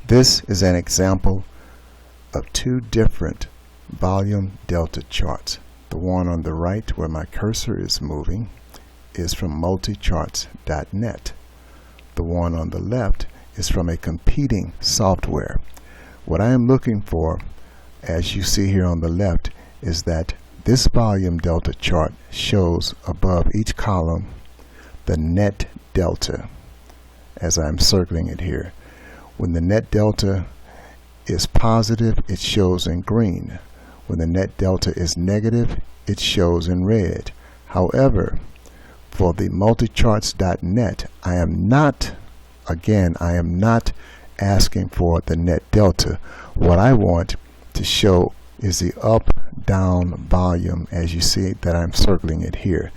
This is an example of two different volume delta charts. The one on the right where my cursor is moving is from multicharts.net. The one on the left is from a competing software. What I am looking for, as you see here on the left, is that this volume delta chart shows above each column the net delta as I'm circling it here. When the net delta is positive, it shows in green. When the net delta is negative, it shows in red. However, for the multicharts.net, I am not asking for the net delta. What I want to show is the up-down volume, as you see that I'm circling it here.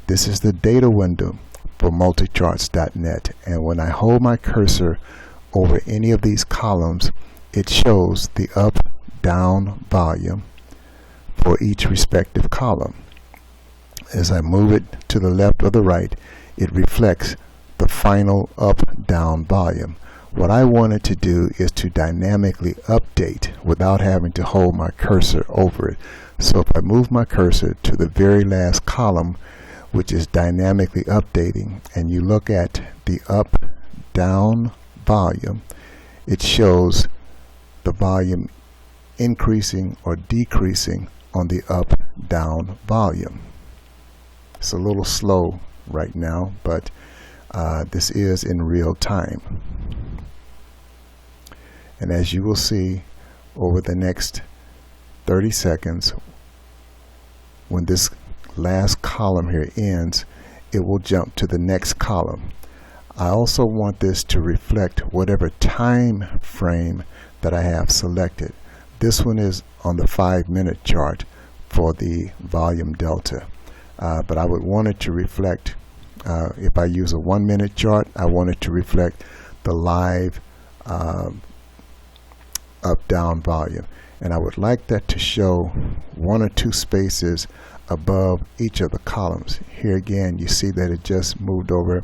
This is the data window for multicharts.net, and when I hold my cursor over any of these columns, it shows the up-down volume for each respective column. As I move it to the left or the right, it reflects the final up-down volume. What I wanted to do is to dynamically update without having to hold my cursor over it. So if I move my cursor to the very last column, which is dynamically updating, and you look at the up-down volume, it shows the volume increasing or decreasing on the up-down volume. It's a little slow right now, but this is in real time. And as you will see over the next 30 seconds, when this last column here ends, it will jump to the next column. I also want this to reflect whatever time frame that I have selected. This one is on the 5-minute chart for the volume delta, but I would want it to reflect, if I use a 1-minute chart, I want it to reflect the live up-down volume, and I would like that to show 1 or 2 spaces above each of the columns. Here again, you see that it just moved over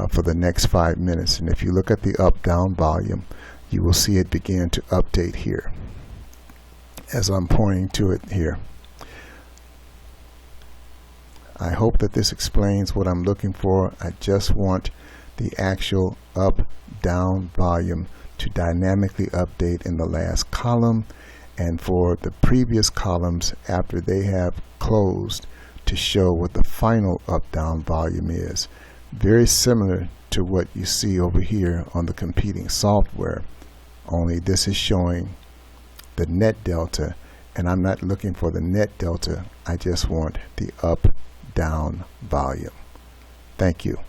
for the next 5 minutes, and if you look at the up-down volume, you will see it begin to update here as I'm pointing to it here. I hope that this explains what I'm looking for. I just want the actual up-down volume to dynamically update in the last column, and for the previous columns after they have closed to show what the final up-down volume is. Very similar to what you see over here on the competing software, only this is showing the net delta, and I'm not looking for the net delta. I just want the up-down volume. Thank you.